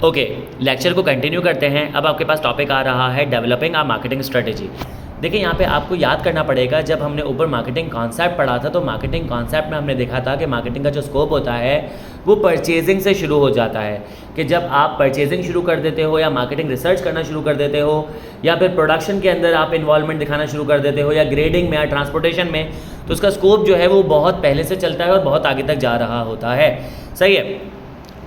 Okay, lecture को continue करते हैं। अब आपके पास टॉपिक आ रहा है डेवलपिंग आ मार्केटिंग स्ट्रेटेजी। देखिए यहाँ पे आपको याद करना पड़ेगा, जब हमने ऊपर मार्केटिंग कॉन्सेप्ट पढ़ा था तो मार्केटिंग कॉन्सेप्ट में हमने देखा था कि मार्केटिंग का जो स्कोप होता है वो परचेजिंग से शुरू हो जाता है। कि जब आप परचेजिंग शुरू कर देते हो या मार्केटिंग रिसर्च करना शुरू कर देते हो या फिर प्रोडक्शन के अंदर आप इन्वॉल्वमेंट दिखाना शुरू कर देते हो या ग्रेडिंग में या ट्रांसपोर्टेशन में, तो उसका स्कोप जो है वो बहुत पहले से चलता है और बहुत आगे तक जा रहा होता है। सही है।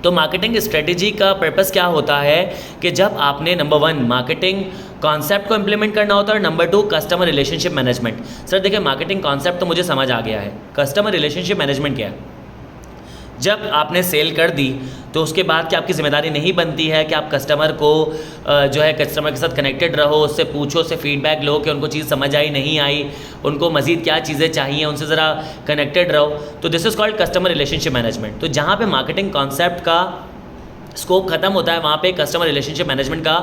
तो मार्केटिंग स्ट्रेटेजी का पर्पस क्या होता है कि जब आपने नंबर 1 मार्केटिंग कॉन्सेप्ट को इम्प्लीमेंट करना होता है और number 2 customer relationship management. Sir देखिए, मार्केटिंग कॉन्सेप्ट तो मुझे समझ आ गया है, कस्टमर रिलेशनशिप मैनेजमेंट क्या है? जब आपने सेल कर दी तो उसके बाद क्या आपकी जिम्मेदारी नहीं बनती है कि आप कस्टमर को जो है कस्टमर के साथ कनेक्टेड रहो, उससे पूछो, उससे फीडबैक लो कि उनको चीज़ समझ आई नहीं आई, उनको मज़ीद क्या चीज़ें चाहिए, उनसे ज़रा कनेक्टेड रहो। तो this is called customer relationship management. तो जहाँ पे मार्केटिंग कॉन्सेप्ट का स्कोप खत्म होता है वहाँ पे कस्टमर रिलेशनशिप मैनेजमेंट का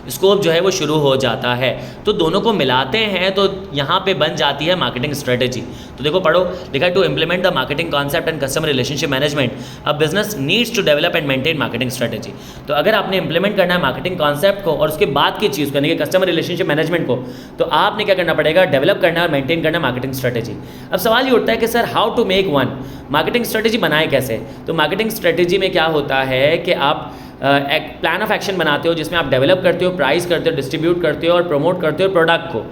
स्कोप जो है वो शुरू हो जाता है। तो दोनों को मिलाते हैं तो यहाँ पे बन जाती है मार्केटिंग स्ट्रेटेजी। तो देखो पढ़ो, लिखा है to implement the marketing concept and customer relationship management a business needs to develop and maintain marketing strategy. तो अगर आपने इंप्लीमेंट करना है मार्केटिंग कॉन्सेप्ट को और उसके बाद की चीज़ करनी है कस्टमर रिलेशनशिप मैनेजमेंट को, तो आपने क्या करना पड़ेगा? डेवलप करना है और मेंटेन करना मार्केटिंग स्ट्रेटेजी। अब सवाल ये उठता है कि sir how to make one, marketing strategy बनाए कैसे? तो मार्केटिंग स्ट्रेटेजी में क्या होता है कि आप एक प्लान ऑफ एक्शन बनाते हो जिसमें आप डेवलप करते हो, प्राइस करते हो, डिस्ट्रीब्यूट करते हो और प्रमोट करते हो प्रोडक्ट को।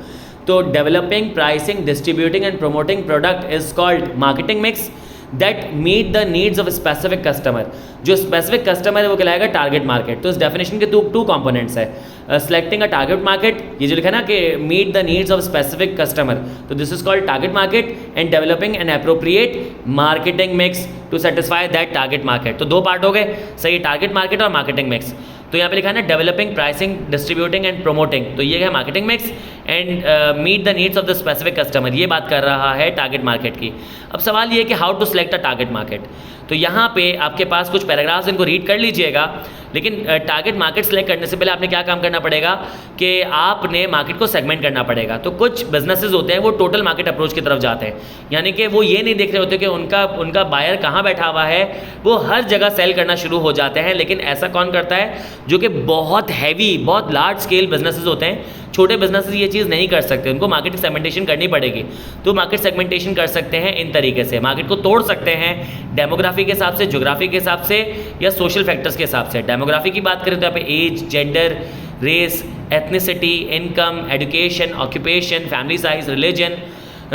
तो developing, pricing, distributing and promoting product is called marketing mix that meet the needs of specific customer. जो स्पेसिफिक कस्टमर है वो कहलाएगा टारगेट मार्केट। तो इस डेफिनेशन के टू कंपोनेंट्स है, सेलेक्टिंग अ टारगेट मार्केट, ये जो लिखा है ना कि meet the needs of specific customer, तो this is called target market, and developing an appropriate marketing mix to satisfy that target market. तो दो पार्ट हो गए, सही, टारगेट मार्केट और मार्केटिंग मिक्स। तो यहाँ पे लिखा है ना developing, pricing, distributing and promoting, तो ये है marketing mix and meet the needs of the specific customer, ये बात कर रहा है टारगेट मार्केट की। अब सवाल ये है कि how to select a target market. तो यहाँ पे आपके पास कुछ पैराग्राफ्स, इनको रीड कर लीजिएगा, लेकिन टारगेट मार्केट सेलेक्ट करने से पहले आपने क्या काम करना पड़ेगा कि आपने मार्केट को सेगमेंट करना पड़ेगा। तो कुछ बिजनेसेस होते हैं वो टोटल मार्केट अप्रोच की तरफ जाते हैं, यानी कि वो ये नहीं देख रहे होते कि उनका बायर कहाँ बैठा हुआ है, वो हर जगह सेल करना शुरू हो जाते हैं। लेकिन ऐसा कौन करता है? जो कि बहुत हैवी, बहुत लार्ज स्केल बिजनेसेस होते हैं। छोटे बिजनेसेस ये चीज़ नहीं कर सकते, उनको मार्केट सेगमेंटेशन करनी पड़ेगी। तो मार्केट सेगमेंटेशन कर सकते हैं इन तरीके से, मार्केट को तोड़ सकते हैं डेमोग्राफी के हिसाब से, ज्योग्राफी के हिसाब से या सोशल फैक्टर्स के हिसाब से। डेमोग्राफी की बात करें तो यहाँ पे age, gender, race, ethnicity, income, education, occupation, family size, religion,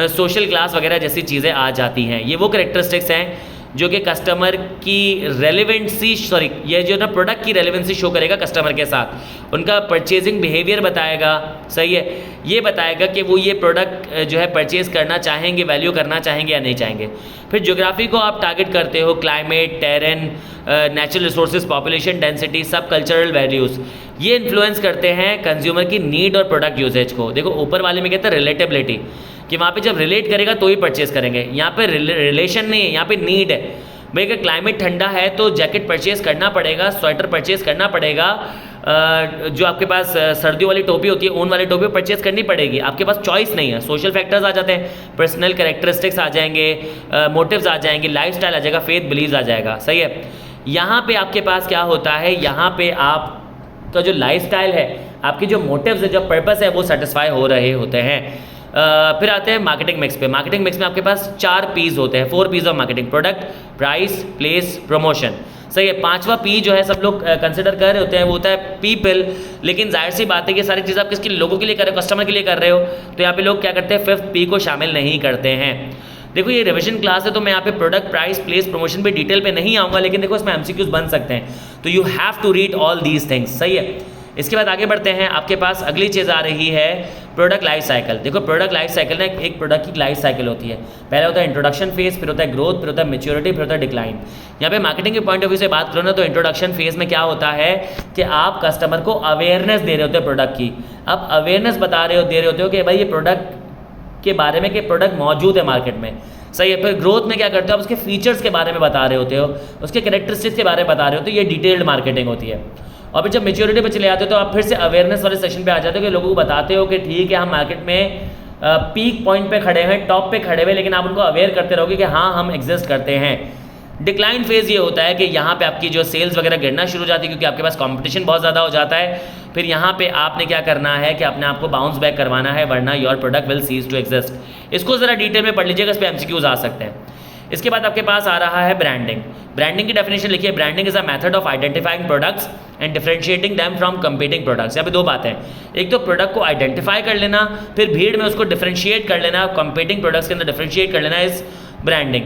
social class वगैरह जैसी चीज़ें आ जाती हैं। ये वो करेक्टरिस्टिक्स हैं जो कि कस्टमर की रेलेवेंसी, ये जो ना प्रोडक्ट की रेलेवेंसी शो करेगा कस्टमर के साथ, उनका परचेजिंग बिहेवियर बताएगा, सही है, ये बताएगा कि वो ये प्रोडक्ट जो है परचेज करना चाहेंगे, वैल्यू करना चाहेंगे या नहीं चाहेंगे। फिर ज्योग्राफी को आप टारगेट करते हो, climate, terrain, natural resources, population density, सब कल्चरल वैल्यूज़, ये इन्फ्लुएंस करते हैं कंज्यूमर की नीड और प्रोडक्ट यूजेज को। देखो ऊपर वाले में कहते हैं रिलेटेबिलिटी, कि वहाँ पे जब रिलेट करेगा तो ही परचेज करेंगे। यहाँ पे रिलेशन नहीं है, यहाँ पे नीड है। भाई अगर क्लाइमेट ठंडा है तो जैकेट परचेज करना पड़ेगा, स्वेटर परचेज करना पड़ेगा, जो आपके पास सर्दियों वाली टोपी होती है, ऊन वाली टोपी परचेज करनी पड़ेगी। आपके पास चॉइस नहीं है। सोशल फैक्टर्स आ जाते हैं, पर्सनल कैरेक्टरिस्टिक्स आ जाएंगे, मोटिव्स आ जाएंगे, लाइफस्टाइल आ जाएगा, फेथ बिलीव्स आ जाएगा, सही है। यहाँ पे आपके पास क्या होता है, यहाँ पे आपका जो लाइफस्टाइल है, आपकी जो मोटिव्स है, जो पर्पस है, वो सेटिस्फाई हो रहे होते हैं। फिर आते हैं मार्केटिंग मिक्स पे। मार्केटिंग मिक्स में आपके पास 4 पीस होते हैं, 4 Ps of marketing, product, price, place, promotion, सही है। 5वां पी जो है सब लोग कंसिडर कर रहे होते हैं, वो होता है पीपल। लेकिन जाहिर सी बात है कि सारी चीज़ आप किसके, लोगों के लिए कर रहे हो, कस्टमर के लिए कर रहे हो। तो यहाँ पे लोग क्या करते हैं, 5th पी को शामिल नहीं करते हैं। देखो ये रिविजन क्लास है तो मैं यहाँ पे प्रोडक्ट, प्राइस, प्लेस, प्रमोशन पे डिटेल पे नहीं आऊँगा, लेकिन देखो इसमें एमसीक्यूज बन सकते हैं, तो you have to read all these things, सही है। इसके बाद आगे बढ़ते हैं, आपके पास अगली चीज़ आ रही है प्रोडक्ट लाइफ साइकिल। देखो प्रोडक्ट लाइफ साइकिल ना, एक प्रोडक्ट की लाइफ साइकिल होती है। पहले होता है इंट्रोडक्शन फेज, फिर होता है ग्रोथ, फिर होता है मैच्योरिटी, फिर होता है डिक्लाइन। यहाँ पे मार्केटिंग के पॉइंट ऑफ व्यू से बात करो ना, तो इंट्रोडक्शन फेज में क्या होता है कि आप कस्टमर को अवेयरनेस दे रहे होते हो प्रोडक्ट की। आप अवेयरनेस दे रहे होते हो कि भाई ये प्रोडक्ट के बारे में, कि प्रोडक्ट मौजूद है मार्केट में, सही है। फिर ग्रोथ में क्या करते हो, आप उसके फीचर्स के बारे में बता रहे होते हो, उसके कैरेक्टरिस्टिक्स के बारे में बता रहे होते हो, ये डिटेल्ड मार्केटिंग होती है। और फिर जब मेच्योरिटी पे चले जाते हो तो आप फिर से अवेयरनेस वाले सेशन पे आ जाते हो कि लोगों को बताते हो कि ठीक है हम मार्केट में पीक पॉइंट पे खड़े हैं, टॉप पे खड़े हुए, लेकिन आप उनको अवेयर करते रहोगे कि हाँ हम एग्जिस्ट करते हैं। डिक्लाइन फेज़ ये होता है कि यहाँ पे आपकी जो सेल्स वगैरह गिरना शुरू हो जाती है क्योंकि आपके पास कंपटीशन बहुत ज़्यादा हो जाता है। फिर यहाँ पे आपने क्या करना है कि अपने आप को बाउंस बैक करवाना है, वरना your product will cease to exist. इसको ज़रा डिटेल में पढ़ लीजिएगा, इस पर MCQs आ सकते हैं। इसके बाद आपके पास आ रहा है ब्रांडिंग। ब्रांडिंग की डेफिनेशन लिखिए, branding is a method of identifying products and differentiating them from competing products. यहाँ पे दो बातें हैं, एक तो प्रोडक्ट को आइडेंटिफाई कर लेना, फिर भीड़ में उसको डिफरेंशिएट कर लेना, कंपीटिंग प्रोडक्ट्स के अंदर डिफरेंशिएट कर लेना इस ब्रांडिंग।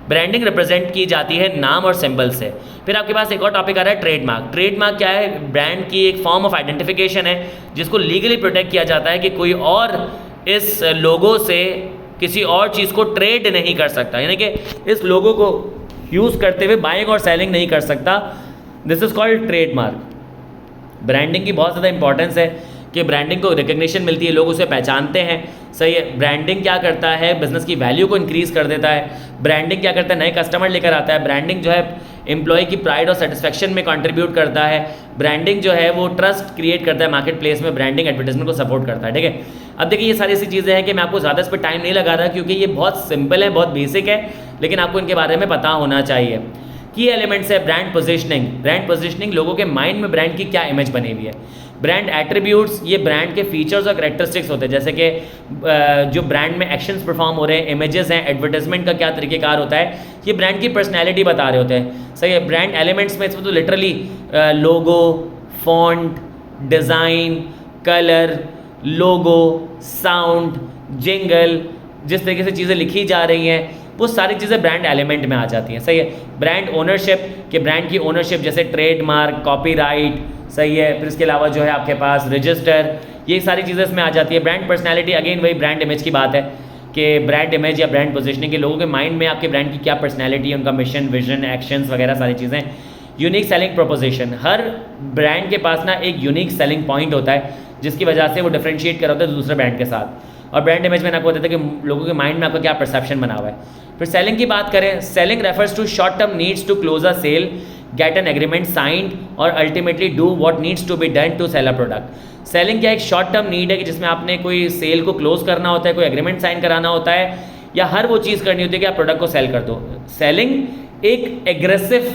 ब्रांडिंग रिप्रेजेंट की जाती है नाम और सिंबल से। फिर आपके पास एक और टॉपिक आ रहा है ट्रेडमार्क। ट्रेडमार्क क्या है? ब्रांड की एक फॉर्म ऑफ आइडेंटिफिकेशन है जिसको लीगली प्रोटेक्ट किया जाता है कि कोई और इस लोगो से किसी और चीज़ को ट्रेड नहीं कर सकता, यानी कि इस लोगो को यूज़ करते हुए बाइंग और सेलिंग नहीं कर सकता। This is called trademark. Branding की बहुत ज़्यादा इंपॉर्टेंस है कि ब्रांडिंग को रिकग्निशन मिलती है, लोग उसे पहचानते हैं। सही है। ब्रांडिंग क्या करता है? बिजनेस की वैल्यू को इंक्रीज़ कर देता है। ब्रांडिंग क्या करता है? नए कस्टमर लेकर आता है। ब्रांडिंग जो है एम्प्लॉय की प्राइड और सेटिस्फेक्शन में कंट्रीब्यूट करता है। ब्रांडिंग जो है वो ट्रस्ट क्रिएट करता है मार्केट प्लेस में। ब्रांडिंग एडवर्टाइजमेंट को सपोर्ट करता है। ठीक है। अब देखिए ये सारी ऐसी चीज़ें हैं कि मैं आपको ज़्यादा इस पर टाइम नहीं लगा रहा क्योंकि ये बहुत सिंपल है, बहुत बेसिक है, लेकिन आपको इनके बारे में पता होना चाहिए। की एलिमेंट्स है ब्रांड पोजिशनिंग। ब्रांड पोजिशनिंग, लोगों के माइंड में ब्रांड की क्या इमेज बनी हुई है। ब्रांड एट्रीब्यूट्स, ये ब्रांड के फीचर्स और करेक्टरिस्टिक्स होते हैं, जैसे कि जो ब्रांड में एक्शंस परफॉर्म हो रहे हैं, इमेजेस हैं, एडवर्टाइजमेंट का क्या तरीक़ेकार होता है, ये ब्रांड की पर्सनैलिटी बता रहे होते हैं। सही है। ब्रांड एलिमेंट्स में इसमें तो लिटरली लोगो, फॉन्ट, डिज़ाइन, कलर, लोगो, साउंड, जिंगल, जिस तरीके से चीज़ें लिखी जा रही हैं वो सारी चीज़ें ब्रांड एलिमेंट में आ जाती हैं। सही है। ब्रांड ओनरशिप, कि ब्रांड की ओनरशिप जैसे ट्रेडमार्क, कॉपीराइट, सही है। फिर इसके अलावा जो है आपके पास रजिस्टर, ये सारी चीज़ें इसमें आ जाती है। ब्रांड पर्सनैलिटी, अगेन वही ब्रांड इमेज की बात है कि ब्रांड इमेज या ब्रांड पोजीशनिंग के लोगों के माइंड में आपके ब्रांड की क्या पर्सनैलिटी है, उनका मिशन, विजन, एक्शंस वगैरह सारी चीज़ें। यूनिक सेलिंग प्रोपोजिशन, हर ब्रांड के पास ना एक यूनिक सेलिंग पॉइंट होता है जिसकी वजह से वो डिफरेंशिएट कर होता है दूसरे ब्रांड के साथ। और ब्रांड इमेज में आपको बताते हैं कि लोगों के माइंड में आपका क्या परसेप्शन बना हुआ है। फिर सेलिंग की बात करें, selling refers to short term needs to close a sale, get an agreement signed और ultimately do what needs to be done to sell a product. Selling क्या एक शॉर्ट टर्म नीड है कि जिसमें आपने कोई सेल को क्लोज करना होता है, कोई एग्रीमेंट साइन कराना होता है, या हर वो चीज़ करनी होती है कि आप प्रोडक्ट को सेल कर दो। सेलिंग एक एग्रेसिव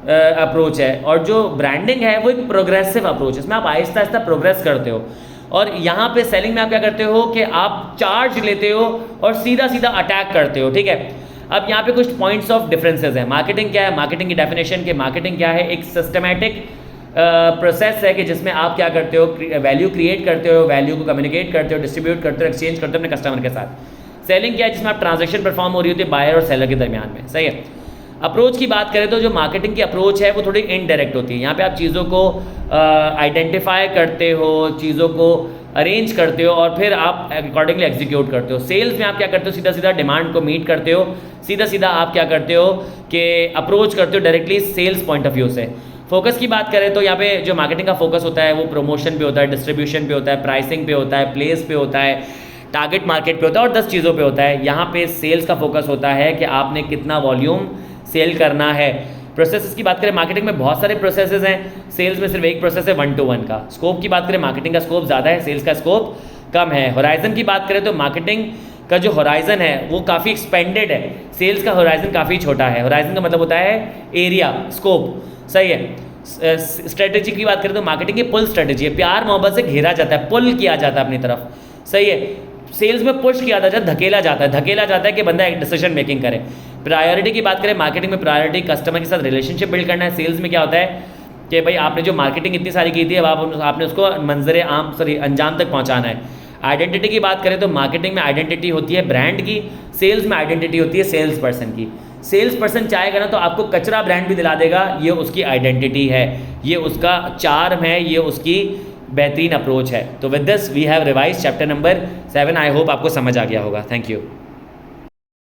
अप्रोच है और जो ब्रांडिंग है वो एक प्रोग्रेसिव अप्रोच है, इसमें आप आहिस्ता आहिस्ता प्रोग्रेस करते हो। और यहाँ पे सेलिंग में आप क्या करते हो कि आप चार्ज लेते हो और सीधा सीधा अटैक करते हो। ठीक है। अब यहाँ पे कुछ पॉइंट्स ऑफ डिफरेंसेस हैं। मार्केटिंग क्या है? मार्केटिंग की डेफिनेशन के मार्केटिंग क्या है? एक सिस्टमैटिक प्रोसेस है कि जिसमें आप क्या करते हो, वैल्यू क्रिएट करते हो, वैल्यू को कम्युनिकेट करते हो, डिस्ट्रीब्यूट करते हो, एक्सचेंज करते हो अपने कस्टमर के साथ। सेलिंग क्या है? जिसमें आप ट्रांजेक्शन परफॉर्म हो रही होती है बायर और सेलर के दरमियान में। सही है। अप्रोच की बात करें तो जो मार्केटिंग की अप्रोच है वो थोड़ी इनडायरेक्ट होती है। यहाँ पे आप चीज़ों को आइडेंटिफाई करते हो, चीज़ों को अरेंज करते हो और फिर आप अकॉर्डिंगली एग्जीक्यूट करते हो। सेल्स में आप क्या करते हो? सीधा सीधा डिमांड को मीट करते हो, सीधा सीधा आप क्या करते हो कि अप्रोच करते हो directly sales point of view से। फोकस की बात करें तो यहाँ पे जो मार्केटिंग का फोकस होता है वो प्रमोशन पे होता है, डिस्ट्रीब्यूशन पे होता है, प्राइसिंग पे होता है, प्लेस पे होता है, टारगेट मार्केट पे होता है और 10 चीज़ों पे होता है। यहाँ पे सेल्स का फोकस होता है कि आपने कितना वॉल्यूम सेल करना है। प्रोसेसेस की बात करें, मार्केटिंग में बहुत सारे प्रोसेसेस हैं, सेल्स में सिर्फ एक प्रोसेस है 1-to-1 का। स्कोप की बात करें, मार्केटिंग का स्कोप ज़्यादा है, सेल्स का स्कोप कम है। होराइजन की बात करें तो मार्केटिंग का जो होराइजन है वो काफ़ी एक्सपेंडेड है, सेल्स का होराइजन काफ़ी छोटा है। होराइजन का मतलब होता है एरिया, स्कोप। सही है। स्ट्रेटेजी की बात करें तो मार्केटिंग की पुल स्ट्रेटेजी है, प्यार मोहब्बत से घेरा जाता है, पुल किया जाता है अपनी तरफ। सही है। सेल्स में पुश किया जाता है, धकेला जाता है कि बंदा एक डिसीजन मेकिंग करे। प्रायोरिटी की बात करें, मार्केटिंग में प्रायोरिटी कस्टमर के साथ रिलेशनशिप बिल्ड करना है। सेल्स में क्या होता है कि भाई आपने जो मार्केटिंग इतनी सारी की थी, अब आपने उसको अंजाम तक पहुंचाना है। आइडेंटिटी की बात करें तो मार्केटिंग में आइडेंटिटी होती है ब्रांड की, सेल्स में आइडेंटिटी होती है सेल्स पर्सन की। सेल्स पर्सन चाहेगा ना तो आपको कचरा ब्रांड भी दिला देगा, ये उसकी आइडेंटिटी है, ये उसका चार्म है, ये उसकी बेहतरीन अप्रोच है। तो with this we have revise chapter number 7। I hope आपको समझ आ गया होगा। Thank you.